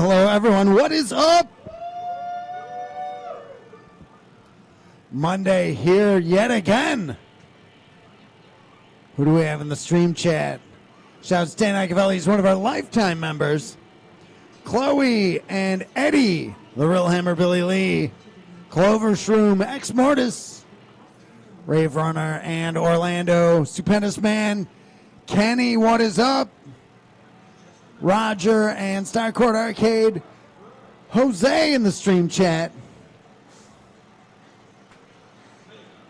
hello, everyone. What is up? Monday here yet again. Who do we have in the stream chat? Shout out to Dan Iacovelli. He's one of our lifetime members. Chloe and Eddie, the real Hammer Billy Lee, Clover Shroom, Ex Mortis, Rave Runner, and Orlando, Stupendous Man, Kenny, what is up? Roger and Starcourt Arcade, Jose in the stream chat,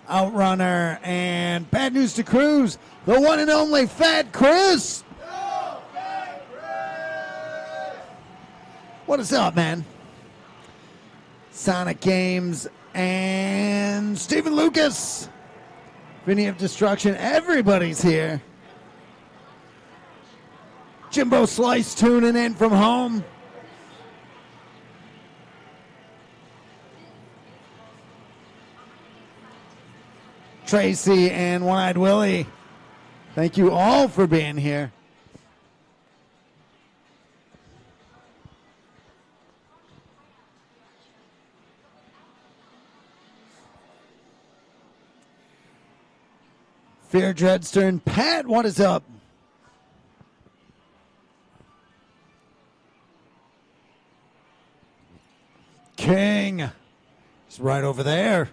Outrunner, and Bad News to Cruz, the one and only Fat Chris. What is up, man? Sonic Games and Stephen Lucas, Vinny of Destruction, everybody's here. Jimbo Slice tuning in from home. Tracy and One-Eyed Willie, thank you all for being here. Fear Dreadstern, Pat, what is up? King, he's right over there.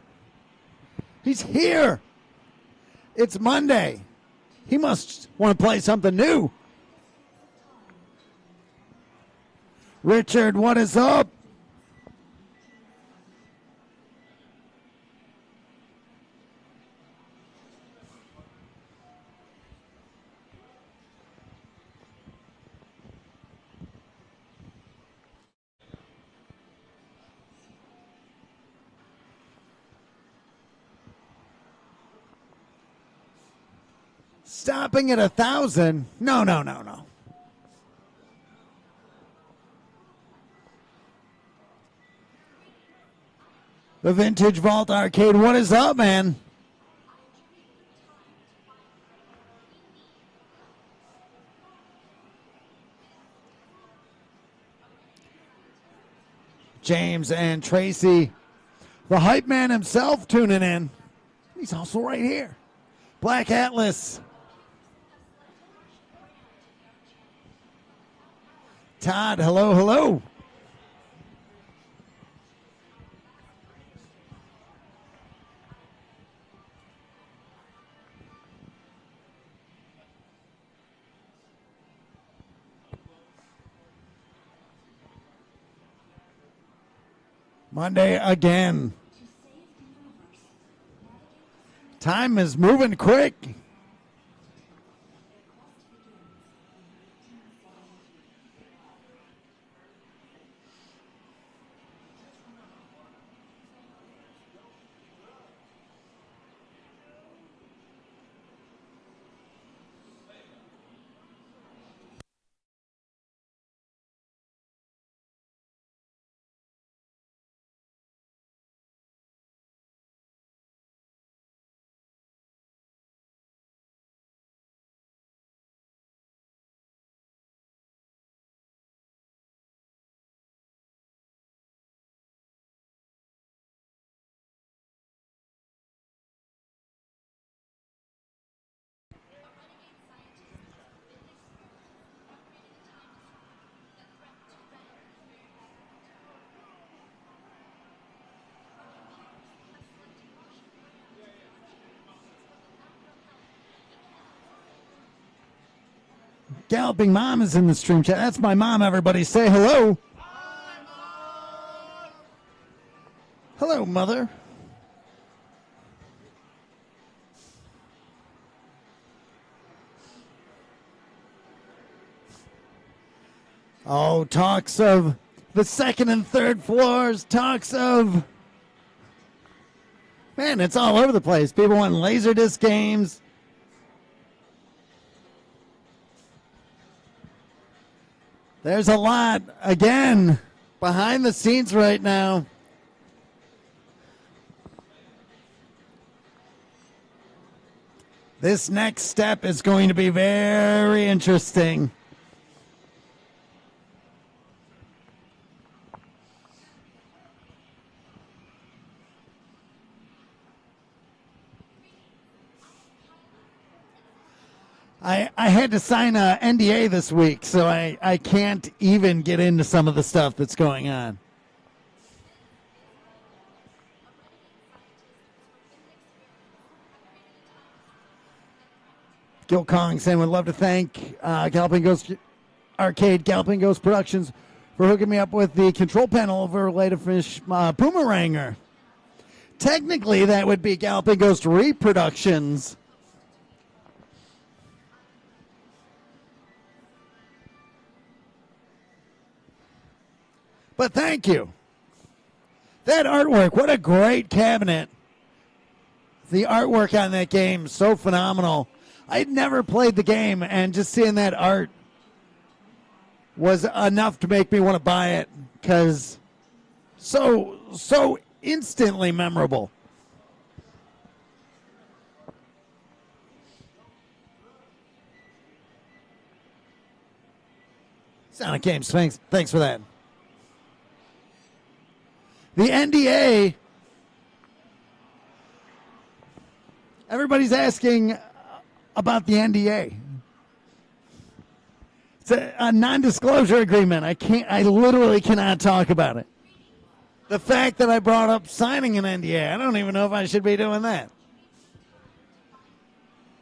He's here. It's Monday. He must want to play something new. Richard, what is up? Stopping at 1,000? No. The Vintage Vault Arcade, what is up, man? James and Tracy, the hype man himself tuning in. He's also right here. Black Atlas. Todd, hello. Monday again. Time is moving quick. Galloping Mom is in the stream chat. That's my mom, everybody. Say hello. Hi, Mom. Hello, Mother. Oh, talks of the second and third floors. Talks of... Man, it's all over the place. People want Laserdisc games. There's a lot, again, behind the scenes right now. This next step is going to be very interesting. I had to sign a NDA this week, so I can't even get into some of the stuff that's going on. Gil Kong saying would love to thank Galloping Ghost Arcade, Galloping Ghost Productions for hooking me up with the control panel overlay to finish Poomeranger. Technically, that would be Galloping Ghost Reproductions. But thank you. That artwork, what a great cabinet. The artwork on that game, so phenomenal. I'd never played the game, and just seeing that art was enough to make me want to buy it, because so instantly memorable. Sonic Games, thanks for that. The NDA, everybody's asking about the NDA. It's a non-disclosure agreement. I literally cannot talk about it. The fact that I brought up signing an NDA, I don't even know if I should be doing that.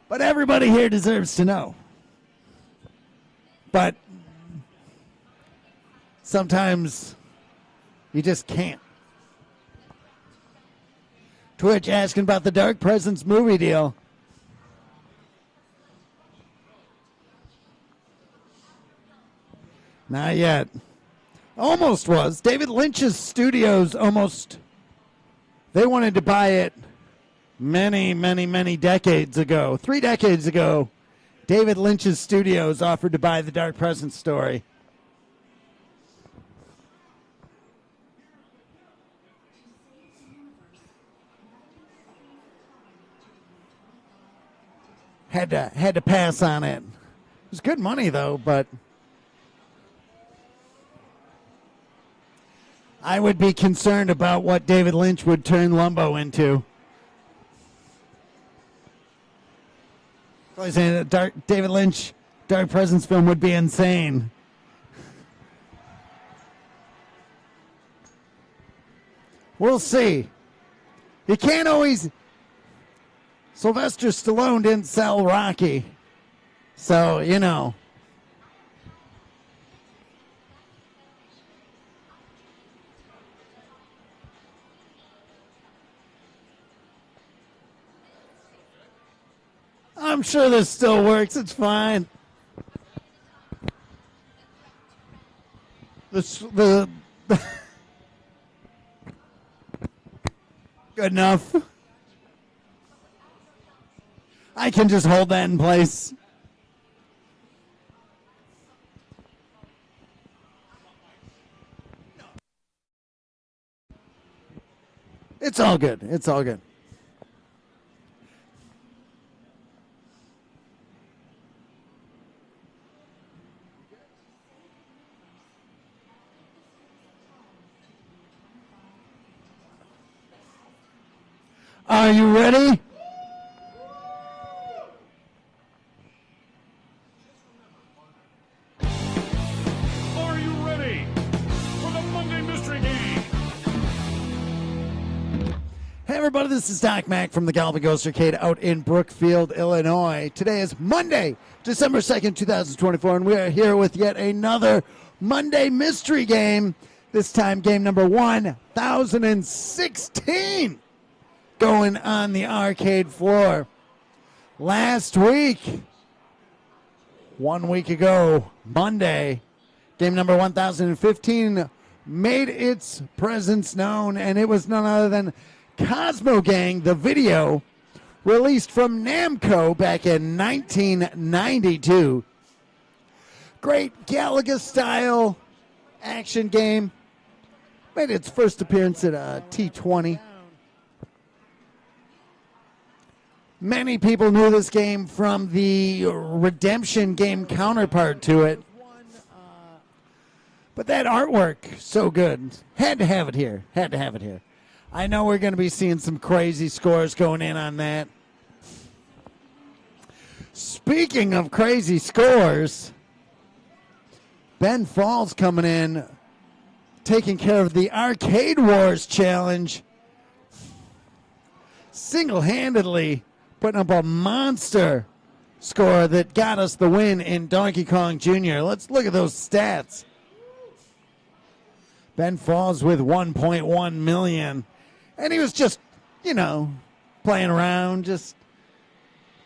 But everybody here deserves to know. But sometimes you just can't. Twitch asking about the Dark Presence movie deal. Not yet. Almost was. David Lynch's studios almost, they wanted to buy it many decades ago. 3 decades ago, David Lynch's studios offered to buy the Dark Presence story. Had to pass on it. It was good money though, but I would be concerned about what David Lynch would turn Lumbo into. I was saying that David Lynch Dark Presence film would be insane. We'll see. You can't always. Sylvester Stallone didn't sell Rocky, so, you know. I'm sure this still works. It's fine. The good enough. I can just hold that in place. It's all good. It's all good. Are you ready? Are you ready for the Monday Mystery Game? Hey everybody, this is Doc Mack from the Galloping Ghost Arcade out in Brookfield, Illinois. Today is Monday, December 2nd, 2024, and we are here with yet another Monday Mystery Game. This time game number 1016 going on the arcade floor. Last week, 1 week ago, Monday, game number 1015 made its presence known, and it was none other than Cosmo Gang, the video, released from Namco back in 1992. Great Galaga-style action game. Made its first appearance at T20. Many people knew this game from the Redemption game counterpart to it. But that artwork, so good. Had to have it here. Had to have it here. I know we're going to be seeing some crazy scores going in on that. Speaking of crazy scores, Ben Falls coming in, taking care of the Arcade Wars challenge, single-handedly putting up a monster score that got us the win in Donkey Kong Jr. Let's look at those stats. Ben Falls with 1.1 million. And he was just, you know, playing around, just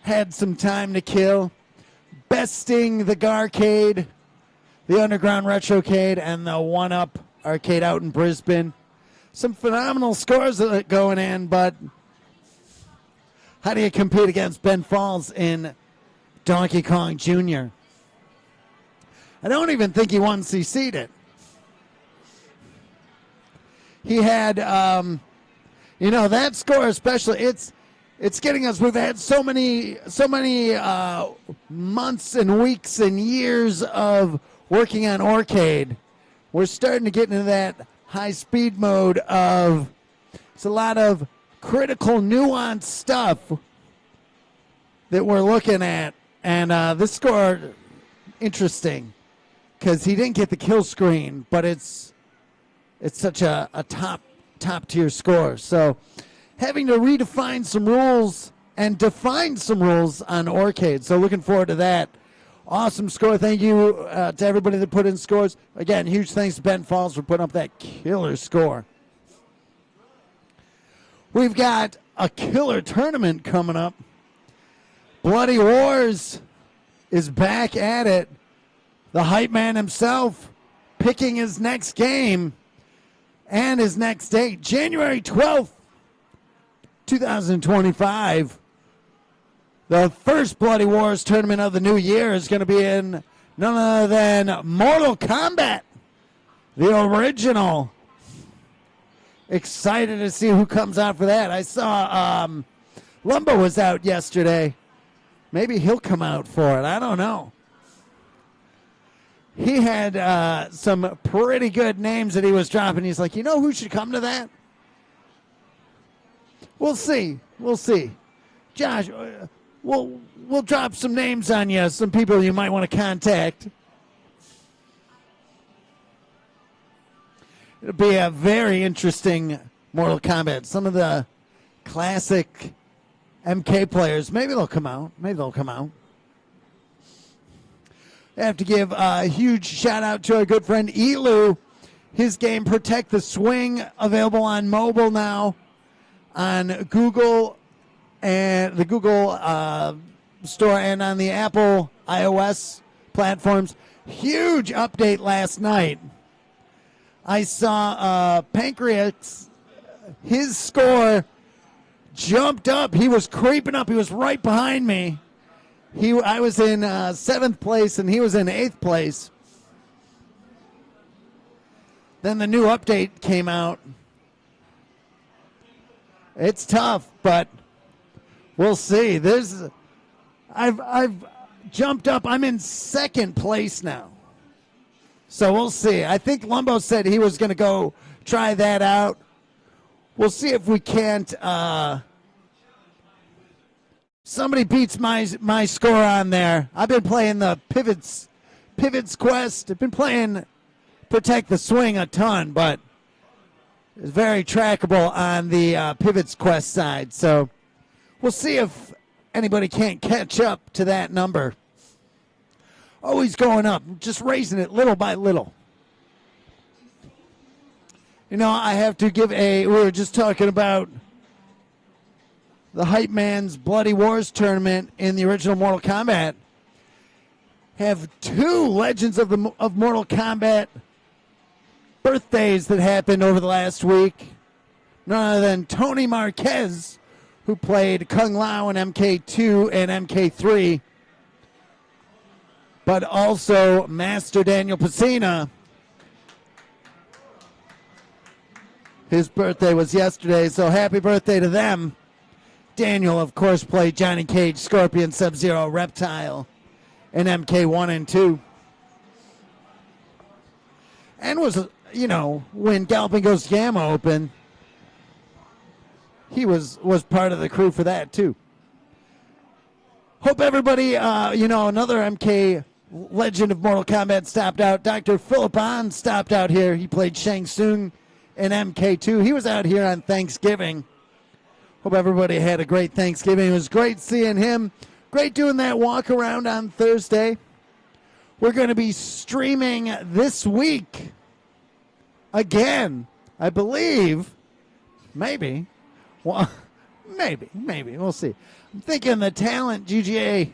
had some time to kill. Besting the Garcade, the Underground Retrocade, and the 1-Up Arcade out in Brisbane. Some phenomenal scores going in, but how do you compete against Ben Falls in Donkey Kong Jr.? I don't even think he 1CC'd it. He had, that score especially, it's getting us, we've had so many months and weeks and years of working on Arcade. We're starting to get into that high-speed mode of, it's a lot of critical, nuanced stuff that we're looking at. And this score, interesting, because he didn't get the kill screen, but it's such a top tier score. So having to redefine some rules and define some rules on Arcade. So looking forward to that. Awesome score. Thank you to everybody that put in scores. Again, huge thanks to Ben Falls for putting up that killer score. We've got a killer tournament coming up. Bloody Wars is back at it. The hype man himself picking his next game and his next date, January 12th, 2025. The first Bloody Wars tournament of the new year is going to be in none other than Mortal Kombat, the original. Excited to see who comes out for that. I saw Lumbo was out yesterday. Maybe he'll come out for it. I don't know. He had some pretty good names that he was dropping. He's like, you know who should come to that? We'll see. We'll see. Josh, we'll drop some names on you, some people you might want to contact. It'll be a very interesting Mortal Kombat. Some of the classic MK players, maybe they'll come out. I have to give a huge shout out to our good friend Elu. His game Protect the Swing, available on mobile now on Google and the Google store and on the Apple iOS platforms. Huge update last night. I saw Pancreas, his score jumped up. He was creeping up. He was right behind me. I was in 7th place, and he was in 8th place. Then the new update came out. It's tough, but we'll see. I've jumped up. I'm in 2nd place now. So we'll see. I think Lumbo said he was going to go try that out. We'll see if we can't. Somebody beats my score on there. I've been playing the Pivots Quest. I've been playing Protect the Swing a ton, but it's very trackable on the Pivots Quest side. So we'll see if anybody can't catch up to that number. Always going up, just raising it little by little. You know, I have to give we were just talking about the Hype Man's Bloody Wars tournament in the original Mortal Kombat. Have 2 Legends of Mortal Kombat birthdays that happened over the last week. None other than Tony Marquez, who played Kung Lao in MK2 and MK3. But also Master Daniel Pesina. His birthday was yesterday, so happy birthday to them. Daniel, of course, played Johnny Cage, Scorpion, Sub-Zero, Reptile in MK1 and 2. And was, when Galloping Ghost Gamma opened, he was part of the crew for that, too. Hope everybody, another MK legend of Mortal Kombat stopped out. Dr. Philip Ahn stopped out here. He played Shang Tsung in MK2. He was out here on Thanksgiving. Hope everybody had a great Thanksgiving. It was great seeing him. Great doing that walk around on Thursday. We're going to be streaming this week again, I believe. Maybe. Well, maybe. We'll see. I'm thinking the talent GGA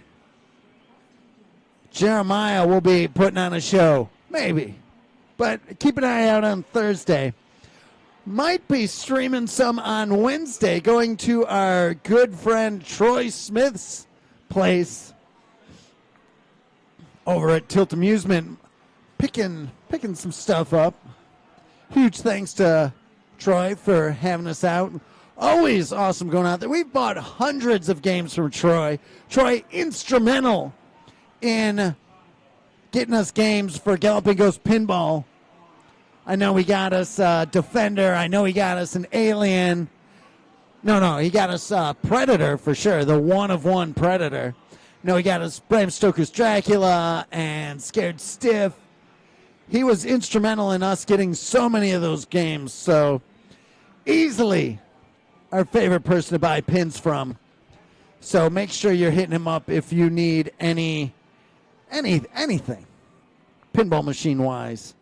Jeremiah will be putting on a show. Maybe. But keep an eye out on Thursday. Might be streaming some on Wednesday, going to our good friend Troy Smith's place over at Tilt Amusement, picking some stuff up. Huge thanks to Troy for having us out. Always awesome going out there. We've bought hundreds of games from Troy. Troy, instrumental in getting us games for Galloping Ghost Pinball. I know he got us Defender. I know he got us an Alien. No, he got us Predator for sure, the one-of-one Predator. No, he got us Bram Stoker's Dracula and Scared Stiff. He was instrumental in us getting so many of those games. So easily our favorite person to buy pins from. So make sure you're hitting him up if you need anything, pinball machine wise.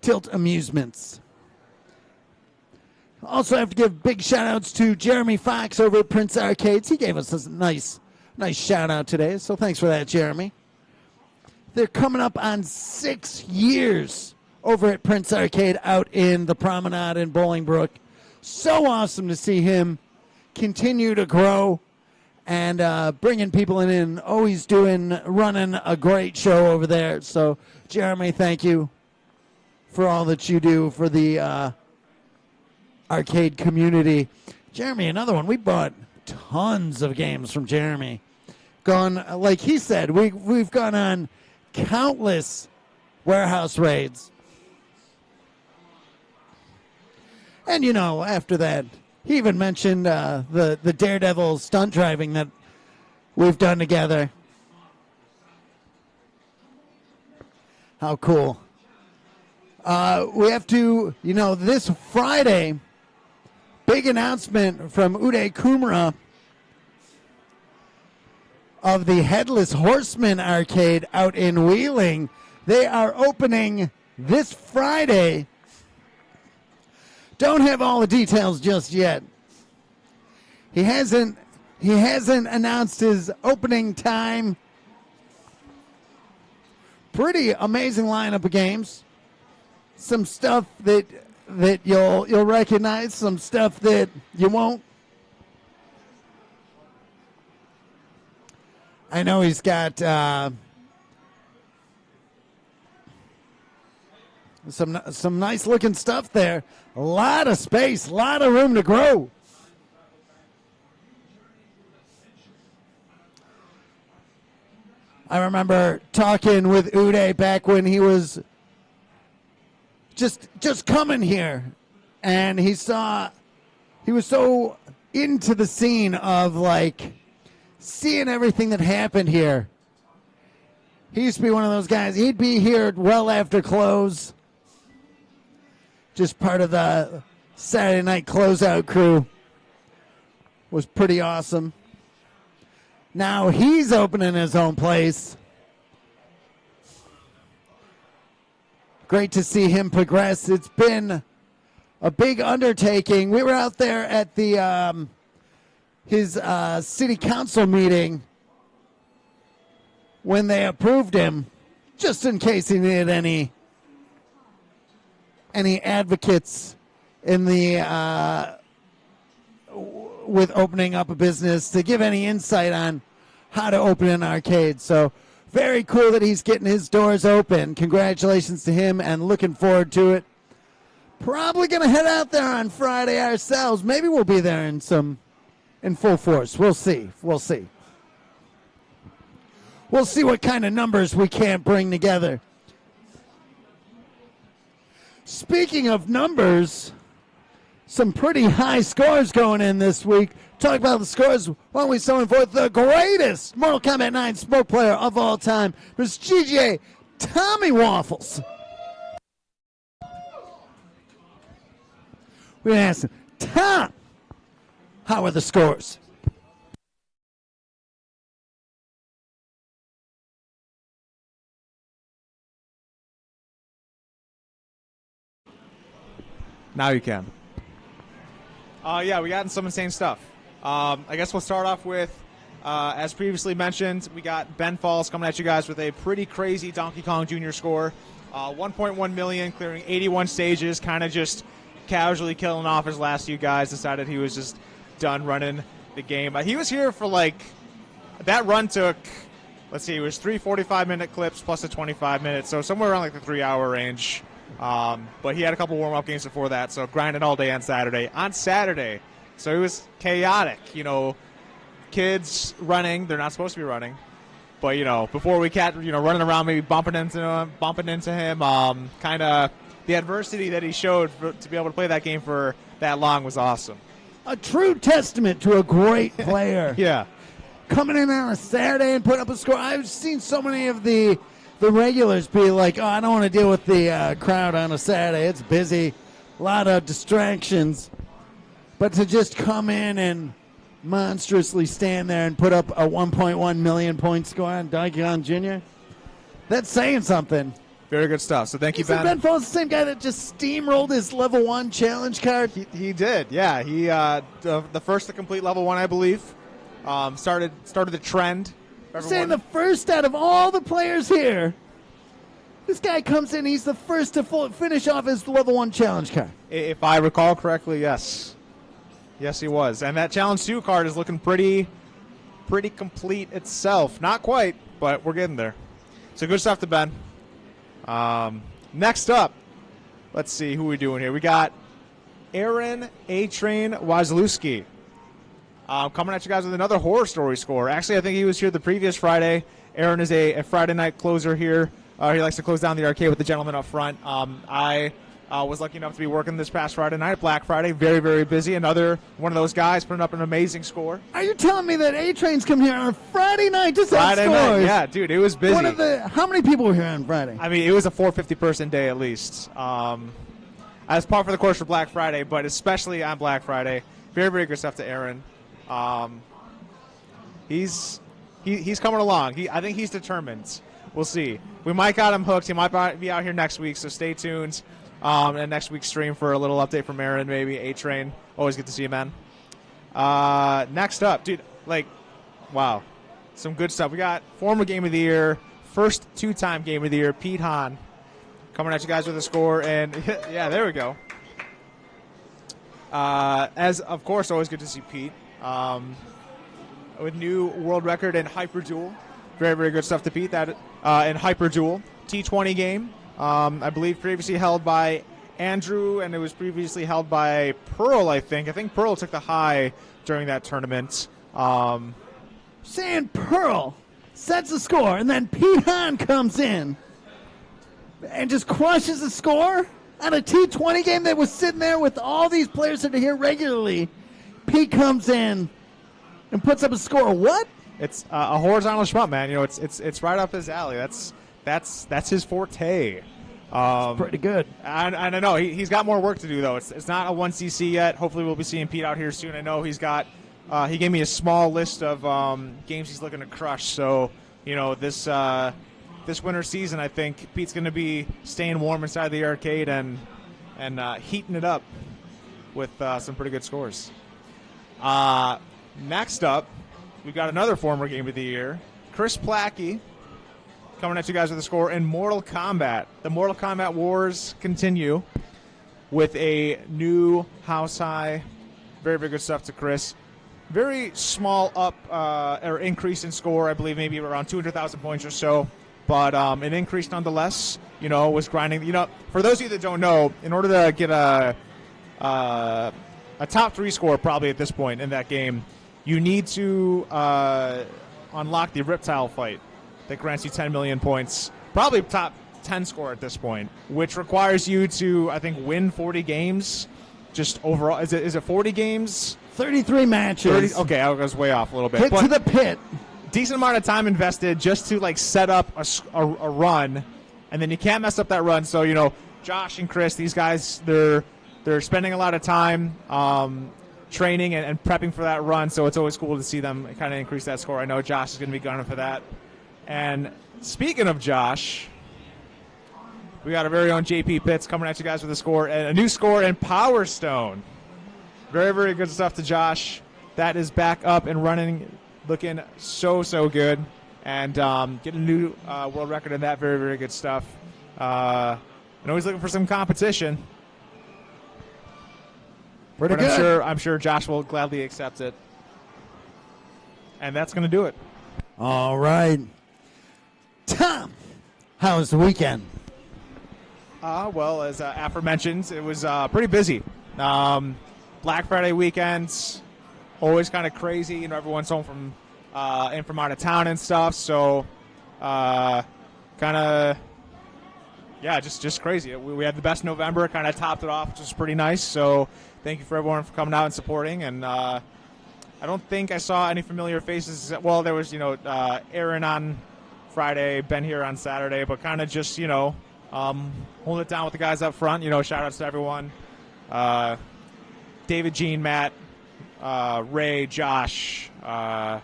Tilt Amusements. Also have to give big shout outs to Jeremy Fox over at Prince Arcades. He gave us a nice shout out today, so thanks for that, Jeremy. They're coming up on 6 years over at Prince Arcade out in the Promenade in Bolingbrook. So awesome to see him continue to grow and bringing people in. Always running a great show over there. So, Jeremy, thank you for all that you do for the arcade community. Jeremy, another one. We bought tons of games from Jeremy. Like he said, we've gone on countless warehouse raids. And, after that, he even mentioned the Daredevil stunt driving that we've done together. How cool. We have to, this Friday, big announcement from Uday Kumra of the Headless Horseman arcade out in Wheeling. They are opening this Friday. Don't have all the details just yet. He hasn't announced his opening time. Pretty amazing lineup of games. Some stuff that you'll recognize, some stuff that you won't. I know he's got some nice looking stuff there. A lot of space, a lot of room to grow. I remember talking with Uday back when he was just coming here, and he was so into the scene of like seeing everything that happened here. He used to be one of those guys. He'd be here well after close. Just part of the Saturday night closeout crew. Was pretty awesome. Now he's opening his own place. Great to see him progress. It's been a big undertaking. We were out there at the his city council meeting when they approved him, just in case he needed any advocates in the with opening up a business to give any insight on how to open an arcade. So very cool that he's getting his doors open. Congratulations to him, and looking forward to it. Probably going to head out there on Friday ourselves. Maybe we'll be there in full force. We'll see. We'll see what kind of numbers we can't bring together. Speaking of numbers, some pretty high scores going in this week. talk about the scores while we summon forth the greatest Mortal Kombat 9 smoke player of all time, Mr. GGA Tommy Waffles. We're going to ask him, Tom, how are the scores? Now you can. Yeah, we got some insane stuff. I guess we'll start off with, as previously mentioned, we got Ben Falls coming at you guys with a pretty crazy Donkey Kong Jr. score. 1.1 million, clearing 81 stages, kind of just casually killing off his last few guys, decided he was just done running the game. He was here for that run took, let's see, it was 3 45-minute clips plus a 25-minute, so somewhere around the 3-hour range. But he had a couple warm-up games before that, so grinding all day on Saturday. So it was chaotic, kids running. They're not supposed to be running. But, before we running around, maybe bumping into him, kind of the adversity that he showed to be able to play that game for that long was awesome. A true testament to a great player. Yeah. Coming in on a Saturday and putting up a score. I've seen so many of the regulars be like, oh, I don't want to deal with the crowd on a Saturday. It's busy, a lot of distractions. But to just come in and monstrously stand there and put up a 1.1 million point score on Donkey Kong Jr., that's saying something. Very good stuff. So thank you, Ben. Ben Falls the same guy that just steamrolled his level 1 challenge card? He did, yeah. He the first to complete level 1, I believe. Started the trend. Saying the first out of all the players here. This guy comes in, he's the first to finish off his level 1 challenge card. If I recall correctly, yes. Yes, he was. And that challenge 2 card is looking pretty complete itself. Not quite, but we're getting there. So good stuff to Ben. Next up, let's see who we're doing here. We got Aaron A-Train Wazlewski. Coming at you guys with another horror story score. Actually, I think he was here the previous Friday. Aaron is a Friday night closer here. He likes to close down the arcade with the gentleman up front. I was lucky enough to be working this past Friday night, Black Friday. Very, very busy. Another one of those guys putting up an amazing score. Are you telling me that A-Train's come here on a Friday night to set scores? Night, yeah, dude, it was busy. How many people were here on Friday? I mean, it was a 450-person day at least. As par for the course for Black Friday, but especially on Black Friday. Very, very good stuff to Aaron. He's coming along. I think he's determined. We'll see. We might got him hooked. He might be out here next week, so stay tuned. And next week's stream for a little update from Aaron, maybe. A-Train. Always good to see you, man. Next up, dude, wow. Some good stuff. We got former Game of the Year, first 2-time Game of the Year, Pete Hahn, coming at you guys with a score. And, yeah, there we go. As, of course, always good to see Pete. With new world record in Hyper Duel. Very, very good stuff to Pete. That in Hyper Duel. T20 game. I believe previously held by Andrew, and it was previously held by Pearl, I think. I think Pearl took the high during that tournament. Saying Pearl sets the score, and then Pete Hahn comes in and just crushes the score on a T20 game that was sitting there with all these players that are here regularly. Pete comes in and puts up a score. What? It's a horizontal shmup, man. It's right up his alley. That's his forte. Pretty good. And I know he's got more work to do, though. It's not a 1cc yet. Hopefully we'll be seeing Pete out here soon. I know he's got he gave me a small list of games he's looking to crush. So this winter season, I think Pete's going to be staying warm inside the arcade and heating it up with some pretty good scores. Next up, we've got another former Game of the Year, Chris Plackey, coming at you guys with a score in Mortal Kombat. The Mortal Kombat wars continue with a new house high. Very, very good stuff to Chris. Very small or increase in score, I believe maybe around 200,000 points or so, but an increase nonetheless. Was grinding. For those of you that don't know, in order to get a top 3 score probably at this point in that game, you need to unlock the Riptile fight that grants you 10 million points. Probably top 10 score at this point, which requires you to, I think, win 40 games. Just overall, is it 40 games? 33 matches. Okay, I was way off a little bit. Hit But to the pit. decent amount of time invested just to like set up a run, and then you can't mess up that run. So Josh and Chris, these guys, they're spending a lot of time training and prepping for that run. So it's always cool to see them kind of increase that score. I know Josh is going to be gunning for that. And speaking of Josh, we got our very own JP Pitts coming at you guys with a new score in Power Stone. Very, very good stuff to Josh. That is back up and running, looking so good. And getting a new world record in that. Very, very good stuff. I know he's looking for some competition. Pretty but good. I'm sure Josh will gladly accept it. And that's going to do it. All right. Tom, how was the weekend? Well, as aforementioned, it was pretty busy. Black Friday weekends, always kind of crazy. Everyone's home from out of town and stuff. So, kind of, yeah, just crazy. We had the best November, kind of topped it off, which was pretty nice. So, thank you for everyone for coming out and supporting. And I don't think I saw any familiar faces. Well, there was, Aaron on Friday, Ben here on Saturday, but kind of just, holding it down with the guys up front. Shout outs to everyone. David, Gene, Matt, Ray, Josh. I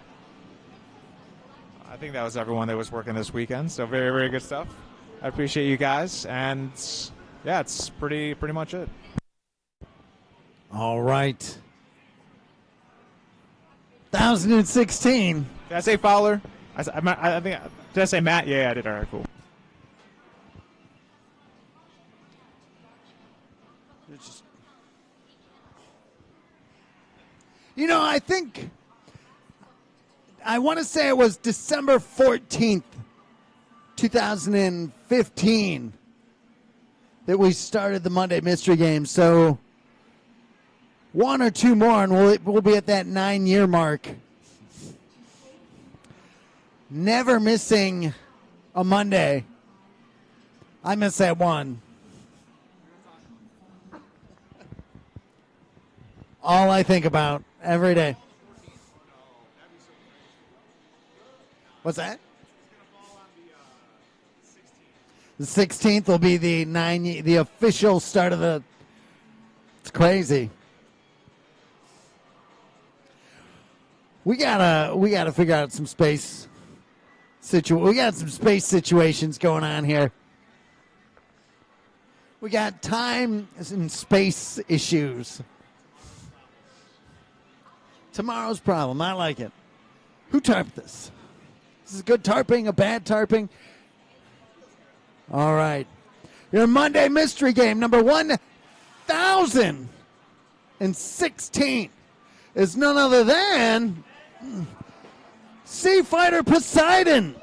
think that was everyone that was working this weekend. So very, very good stuff. I appreciate you guys. And, yeah, it's pretty much it. All right. 2016. Did I say Fowler? I think. Did I say Matt? Yeah, I did. All right, cool. I think I want to say it was December 14th, 2015 that we started the Monday Mystery Game. So one or two more, and we'll be at that 9-year mark. Never missing a Monday. I miss that one. All I think about every day. What's that? The 16th will be the official start of the. It's crazy. We gotta figure out some space. We got some space situations going on here. We got time and space issues. Tomorrow's problem. I like it. Who tarped this? This is a good tarping, a bad tarping. All right. Your Monday Mystery Game, number 1016, is none other than Sea Fighter Poseidon.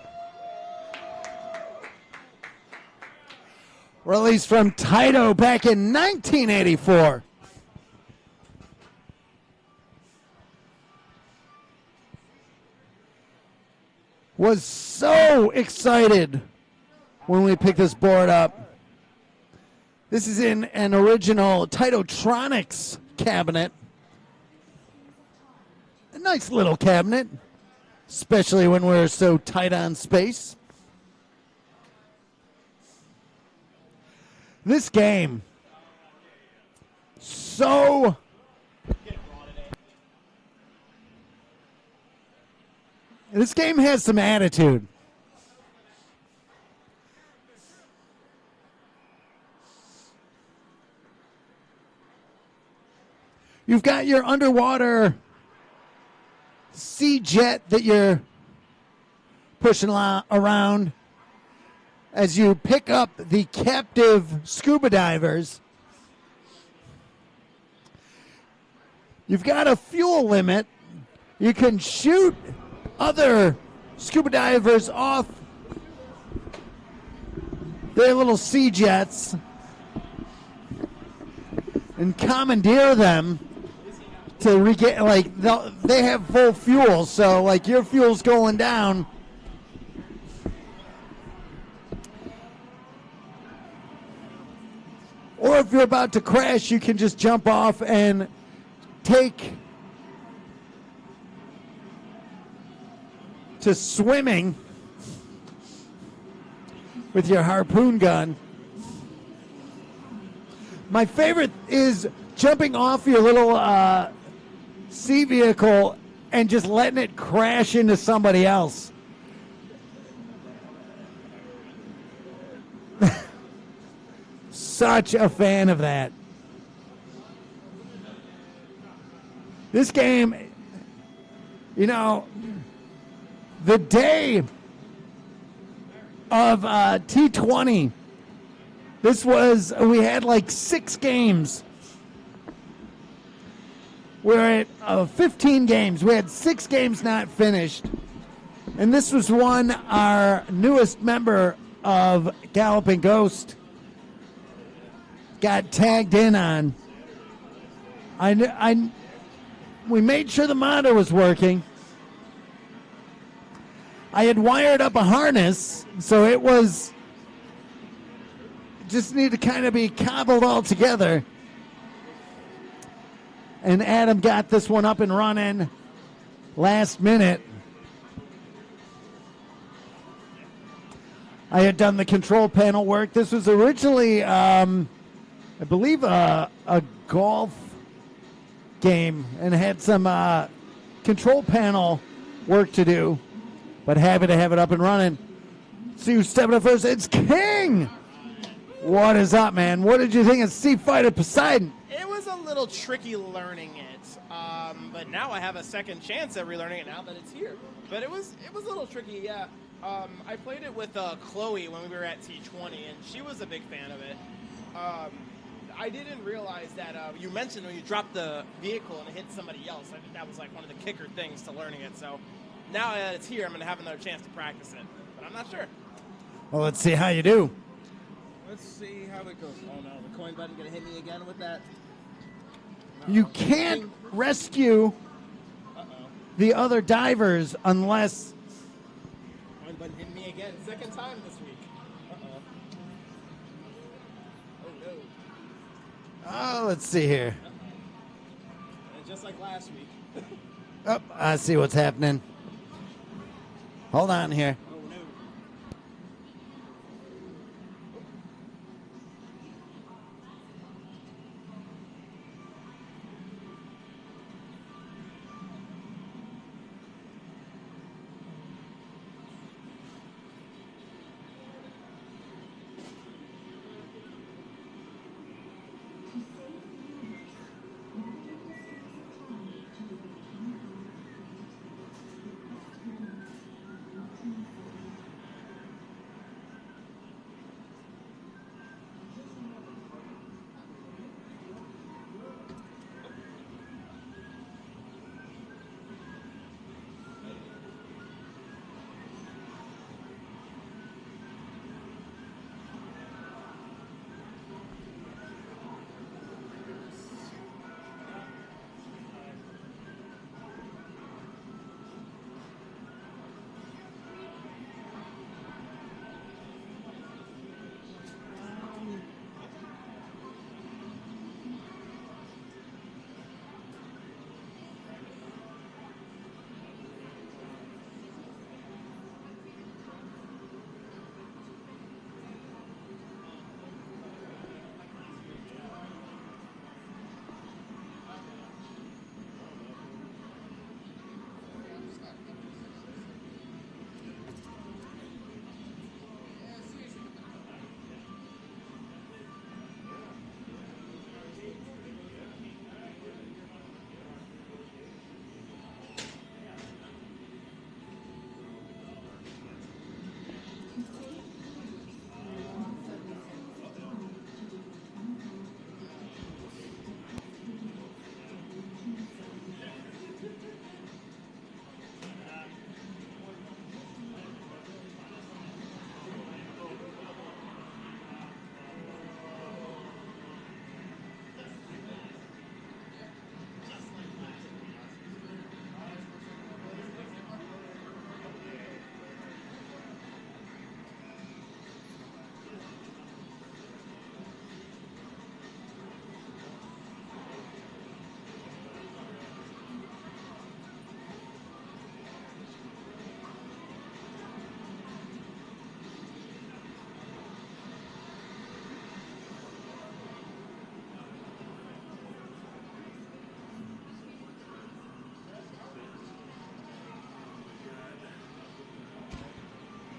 Released from Taito back in 1984. Was so excited when we picked this board up. This is in an original Taitotronics cabinet. A nice little cabinet, especially when we're so tight on space. This game, so this game has some attitude. You've got your underwater sea jet that you're pushing around as you pick up the captive scuba divers. You've got a fuel limit. You can shoot other scuba divers off their little sea jets and commandeer them to regain, they have full fuel, so your fuel's going down. Or if you're about to crash, you can just jump off and take to swimming with your harpoon gun. My favorite is jumping off your little sea vehicle and just letting it crash into somebody else. Such a fan of that. This game, you know, the day of T20, we had like 6 games. We're at 15 games. We had 6 games not finished. And this was one our newest member of Galloping Ghost got tagged in on. We made sure the monitor was working. I had wired up a harness, so it was just need to kind of be cobbled all together. And Adam got this one up and running last minute. I had done the control panel work. This was originally, I believe, a golf game and had some control panel work to do, but happy to have it up and running. See who's stepping up first. It's King. What is up, man? What did you think of Sea Fighter Poseidon? It was a little tricky learning it, but now I have a second chance at relearning it now that it's here. But it was a little tricky, yeah. I played it with Chloe when we were at T20, and she was a big fan of it. I didn't realize that you mentioned when you dropped the vehicle and it hit somebody else. I think that was like one of the kicker things to learning it. So now that it's here, I'm going to have another chance to practice it, but I'm not sure. Well, let's see how you do. Let's see how it goes. Oh no, the coin button going to hit me again with that. You can't rescue the other divers unless... Coin button hit me again. Second time this week. Oh no. Oh, let's see here. And just like last week. Oh, I see what's happening. Hold on here. Oh no.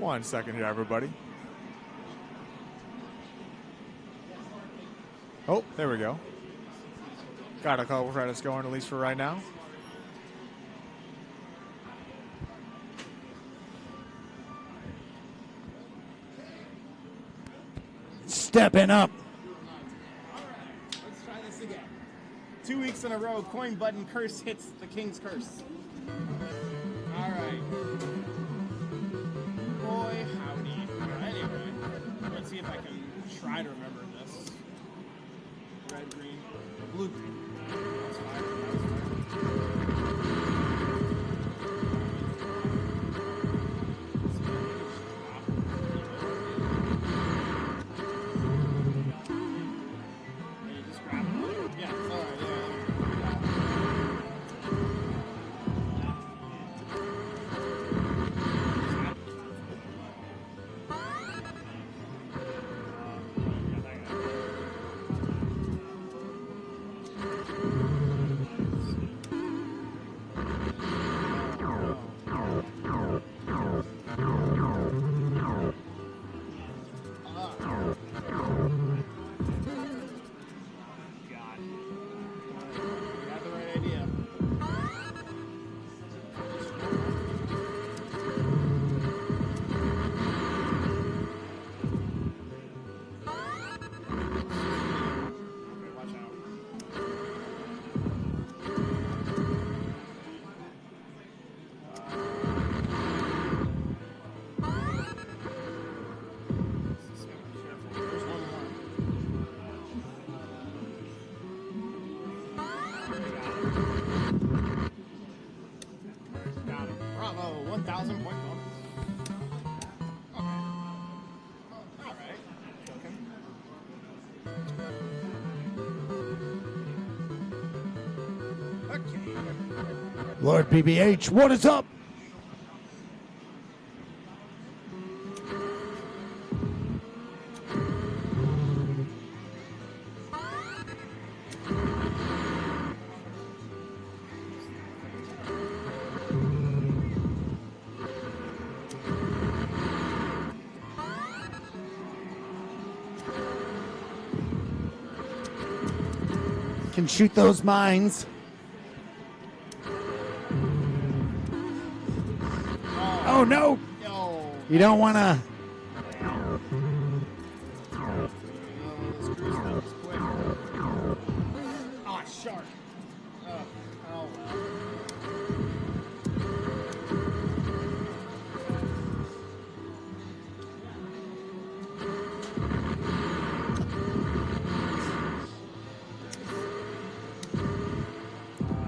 1 second here, everybody. Oh, there we go. Got a couple credits going, at least for right now. Stepping up. Let's try this again. 2 weeks in a row, coin button curse hits the king's curse. All right. Boy, howdy. Anyway, let's see if I can try to remember this. Red, green, blue, green. That's fine. Just grab it. Yeah, it's all right. Got it. Bravo, 1,000 point bonus. Okay. All right. Okay. Lord BBH, what is up? Can shoot those mines. Oh no! Yo. You don't want to. Oh, shark. Oh.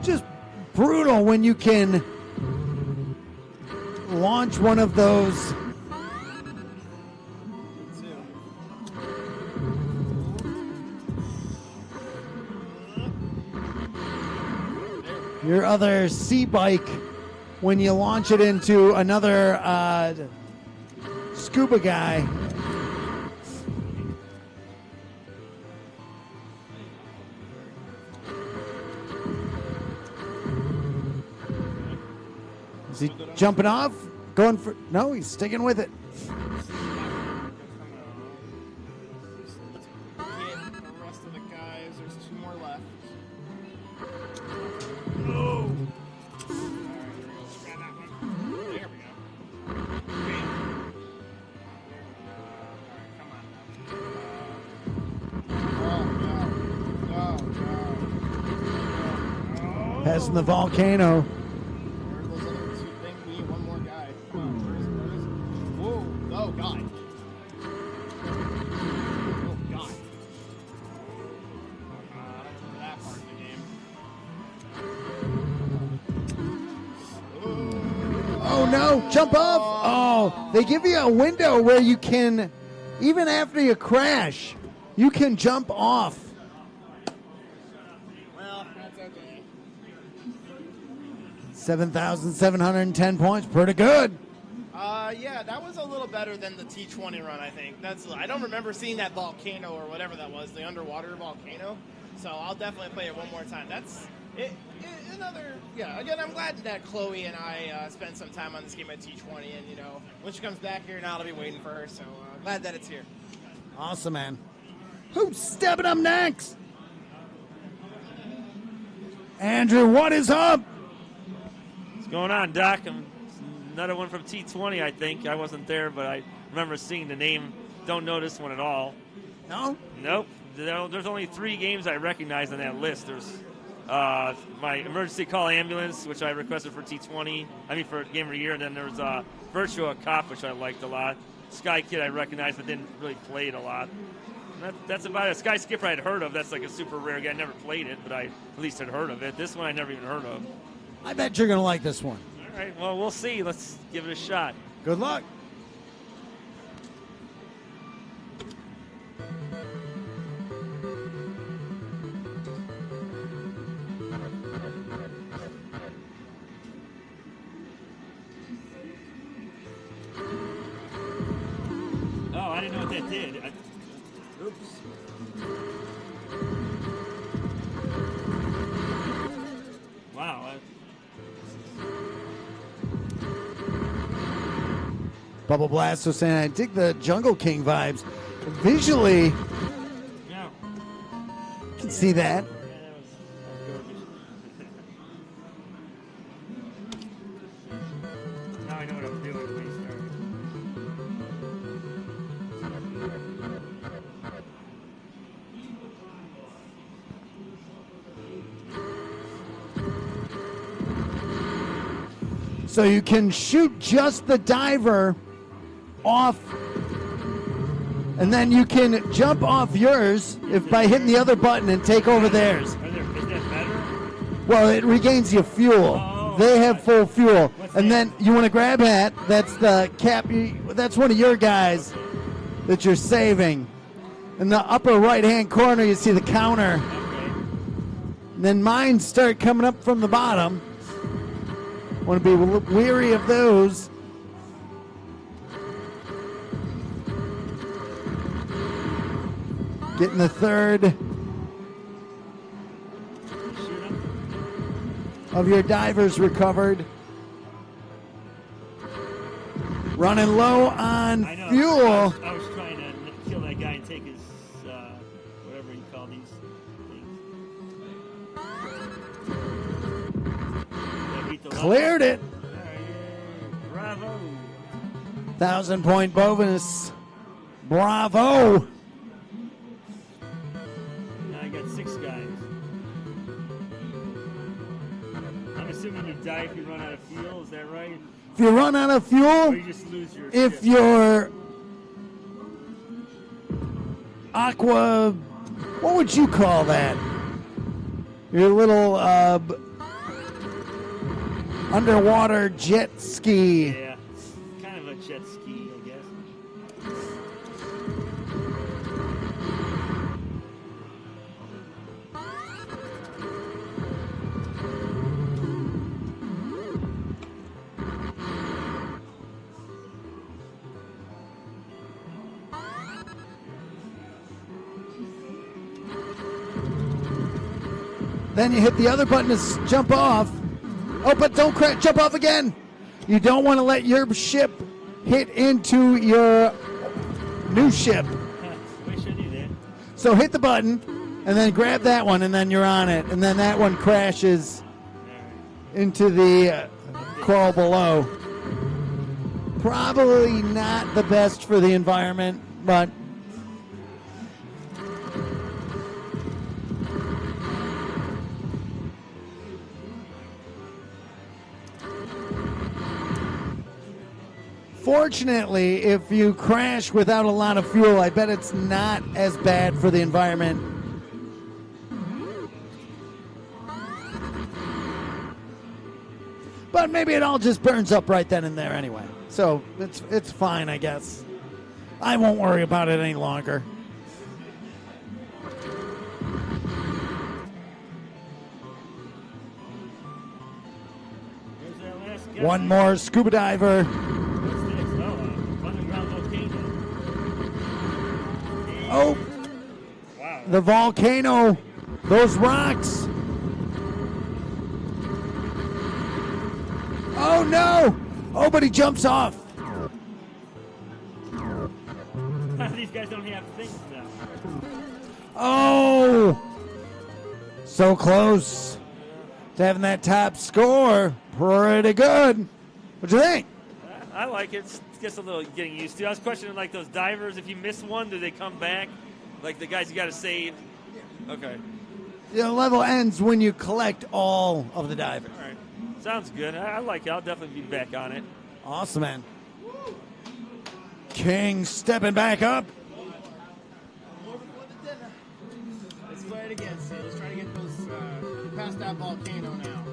Just brutal when you can launch one of those. Your other sea bike when you launch it into another scuba guy. Is he jumping off? Going for... No, he's sticking with it. Hit the rest of the guys. There's 2 more left. No. All right, here we go. Grab that one. There we go. Bam. All right, come on. No. Passing the volcano. Where are those other 2 things? We need one more guy. Come on. Where is it? Whoa. Oh, God. Oh, God. I don't remember that part of the game. Oh no, jump off! Oh, they give you a window where you can, even after you crash, you can jump off. Well, that's okay. 7,710 points, pretty good. Yeah, that was a little better than the T20 run, I think. I don't remember seeing that volcano or whatever that was, the underwater volcano. So I'll definitely play it one more time. Again, I'm glad that Chloe and I spent some time on this game at T20, and when she comes back here now, I'll be waiting for her. So glad that it's here. Awesome, man. Who's stepping up next? Andrew, what is up? What's going on, Doc? Another one from T20, I think. I wasn't there, but I remember seeing the name. Don't know this one at all. No? Nope. There's only 3 games I recognize on that list. There's my emergency call ambulance, which I requested for T20. For Game of the Year. And then there's Virtua Cop, which I liked a lot. Sky Kid I recognized, but didn't really play it a lot. That's about it. Sky Skipper I'd heard of. That's like a super rare game. I never played it, but I at least had heard of it. This one I never even heard of. I bet you're going to like this one. All right, well, we'll see. Let's give it a shot. Good luck. Oh, I didn't know what that did. Oops. Wow. Bubble Blast was saying, I dig the Jungle King vibes. Visually, Yeah. you can see that. That was garbage. Now I know what I was doing when we started. So you can shoot just the diver off, and then you can jump off yours if by hitting the other button and take over theirs. Is that better? Well, it regains your fuel. Oh, They have full fuel. What's And that? then you want to grab hat. That's the cap. That's one of your guys that you're saving. In the upper right-hand corner, you see the counter. Okay. And then mine start coming up from the bottom. Want to be weary of those. Getting the third of your divers recovered. Running low on I know. fuel. I was trying to kill that guy and take his, whatever you call these things. Did I beat the Cleared it. Bravo. 1,000-point bonus. Bravo. Now I got 6 guys. I'm assuming you die if you run out of fuel, is that right? If you run out of Or fuel, you just lose your if ship? you're aqua, what would you call that? Your little underwater jet ski. Yeah, kind of a jet ski, I guess. Then you hit the other button to jump off. Oh, but don't jump off again. You don't want to let your ship hit into your new ship. Wish I knew that. So hit the button, and then grab that one, and then you're on it. And then that one crashes into the crawl below. Probably not the best for the environment, but fortunately, if you crash without a lot of fuel, I bet it's not as bad for the environment. But maybe it all just burns up right then and there anyway. So it's fine, I guess. I won't worry about it any longer. There's that last guy. One more scuba diver. What's this? Oh, underground volcano. Oh, Wow. the volcano. Those rocks. Oh, no. Oh, but he jumps off. These guys don't have things now. Oh. So close to having that top score. Pretty good. What do you think? I like it. It's just a little getting used to. I was questioning like those divers. If you miss one, do they come back? Like the guys you got to save. Okay. The level ends when you collect all of the divers. All right. Sounds good. I like it. I'll definitely be back on it. Awesome, man. King stepping back up. Let's play it again, Sid. Let's try to get those past that volcano now.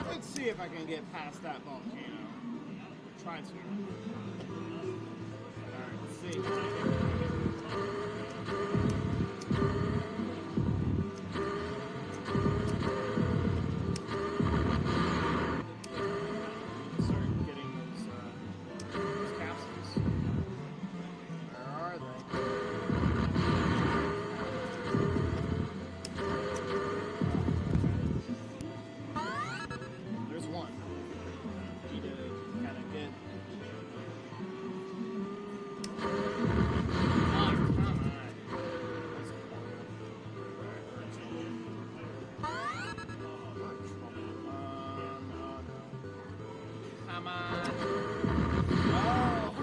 Let's see if I can get past that volcano. Try to. Alright, let's see. Start getting those capsules. Where are they? There's one. Need to kind of get. Oh, come on. Come on. Oh.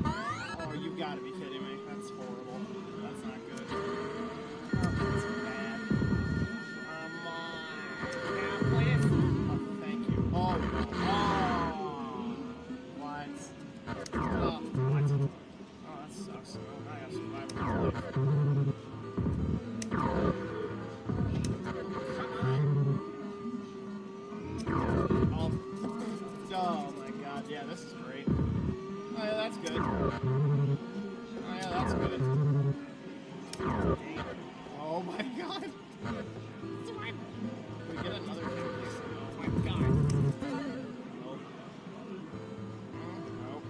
Oh, you gotta be kidding me. That's horrible. That's not good. Oh, that's bad. Come on. Yeah, please. Oh, thank you. Oh, no. Oh. What? Oh, what? Oh, that sucks. Oh, I gotta survive with my life. Come on. Oh. Oh my god, yeah, this is great. Oh yeah, that's good. Oh yeah, that's good. Oh my god. Can we get another thing, please? Oh my god. Nope. Nope.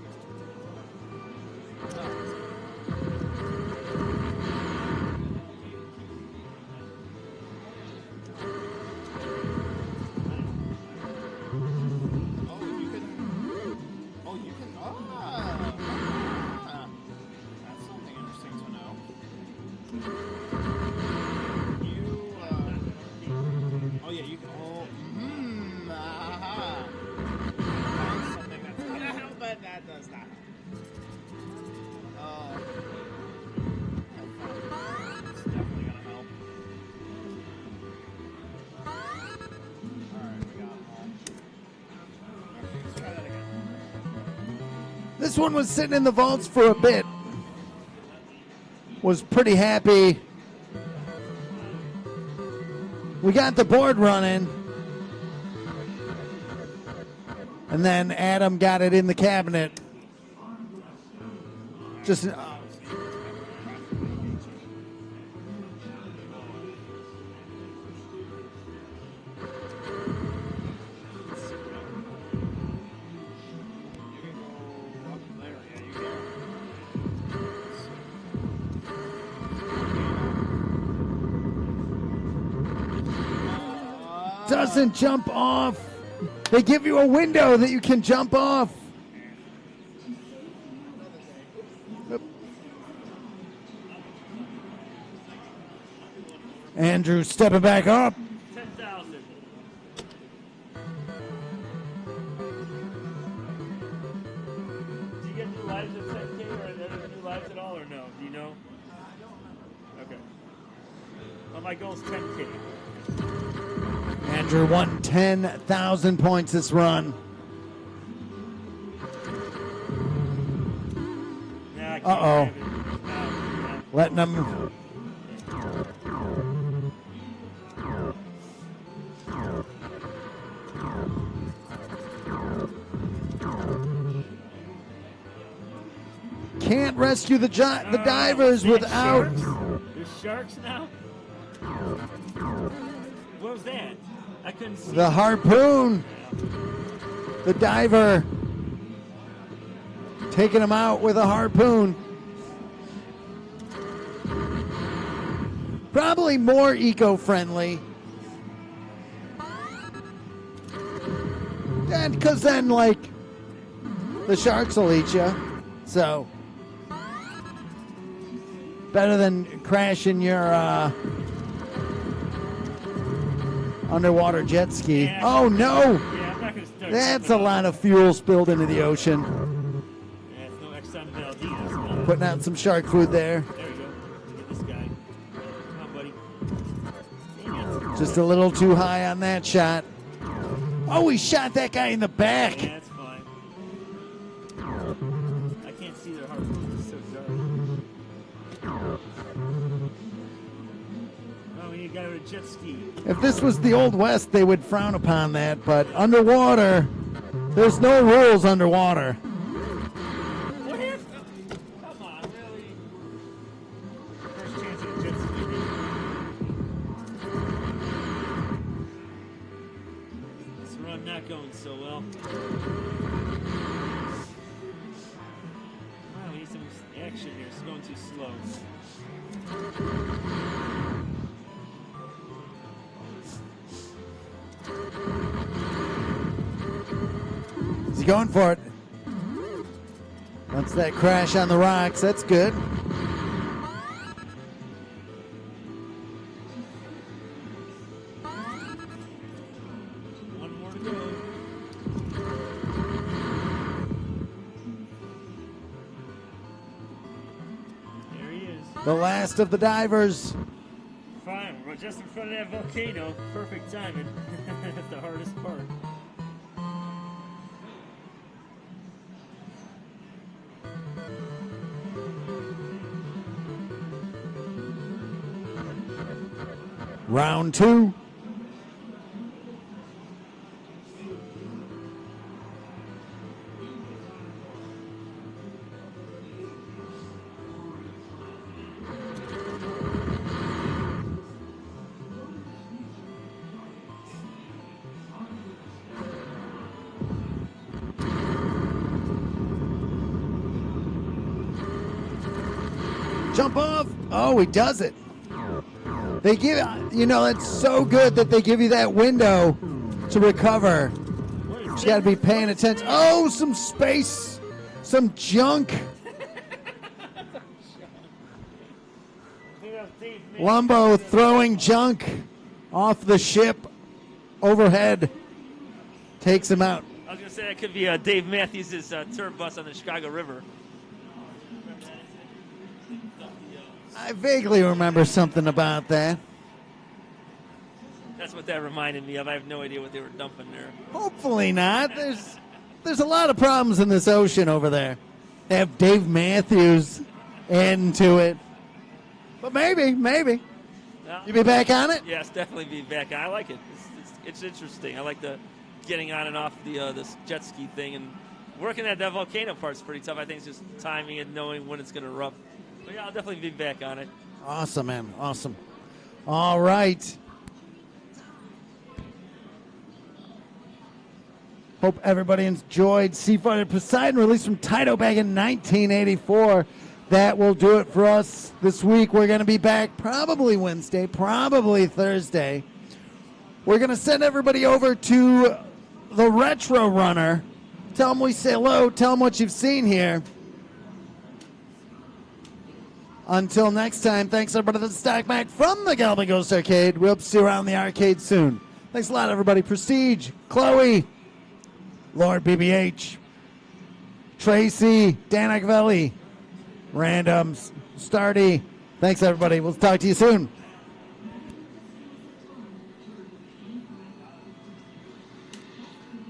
That's something interesting to know. Oh yeah, you can. That's something that's gonna help, but that does not help. It's definitely gonna help. Alright, we got them all. Okay, let's try that again. This one was sitting in the vaults for a bit. Was pretty happy. We got the board running. And then Adam got it in the cabinet. Just doesn't jump off. They give you a window that you can jump off. Andrew stepping back up. 10,000. Do you get new lives at 10K or are there new lives at all or no? Do you know? Okay. Well, my goal is 10K. Andrew won 10,000 points this run. Nah, I can't Uh-oh. have it. No. Letting them. Can't rescue the divers There's without. Sharks? There's sharks now? What was that? I couldn't see. The harpoon. The diver taking him out with a harpoon. Probably more eco-friendly And because then, like, the sharks will eat you. So, better than crashing your underwater jet ski. Yeah. Oh, no! Yeah, I'm not gonna start. That's a lot of fuel spilled into the ocean. Yeah, it's no Exxon Valdez. Putting out some shark food there. There you go. Get this guy. Come on, buddy. Dang it. Just a little too high on that shot. Oh, he shot that guy in the back. Yeah, that's fine. I can't see their heart. It's so dark. Oh, we need a guy with a jet ski. If this was the Old West, they would frown upon that. But underwater, there's no rules underwater. What happened? Come on, really? First chance at a jet ski. This run not going so well. Wow, we need some action here. It's going too slow. Is he going for it? Once that crash on the rocks, that's good. One more to go. There he is. The last of the divers. Fine, we're just in front of that volcano. Perfect timing. That's the hardest part. Round 2. Jump off. Oh, he does it. They give, you know, it's so good that they give you that window to recover. You got to be paying attention. Oh, some space, some junk. Lumbo throwing junk off the ship overhead. Takes him out. I was going to say that could be Dave Matthews' tour bus on the Chicago River. I vaguely remember something about that. That's what that reminded me of. I have no idea what they were dumping there. Hopefully not. There's a lot of problems in this ocean over there. They have Dave Matthews into it. But maybe. Well, You be back on it? yes, definitely be back. I like it. It's interesting. I like the getting on and off this jet ski thing, and working at that volcano part's pretty tough. I think it's just timing and knowing when it's going to erupt. But yeah, I'll definitely be back on it. Awesome, man. Awesome. All right. Hope everybody enjoyed Seafighter Poseidon, released from Taito back in 1984. That will do it for us this week. We're going to be back probably Wednesday, probably Thursday. We're going to send everybody over to the Retro Runner. Tell them we say hello. Tell them what you've seen here. Until next time, thanks everybody to the Stock Mac from the Galloping Ghost Arcade. We'll see you around the arcade soon. Thanks a lot, everybody. Prestige, Chloe, Lord BBH, Tracy, Dan Agvelli, Randoms, Stardy. Thanks, everybody. We'll talk to you soon.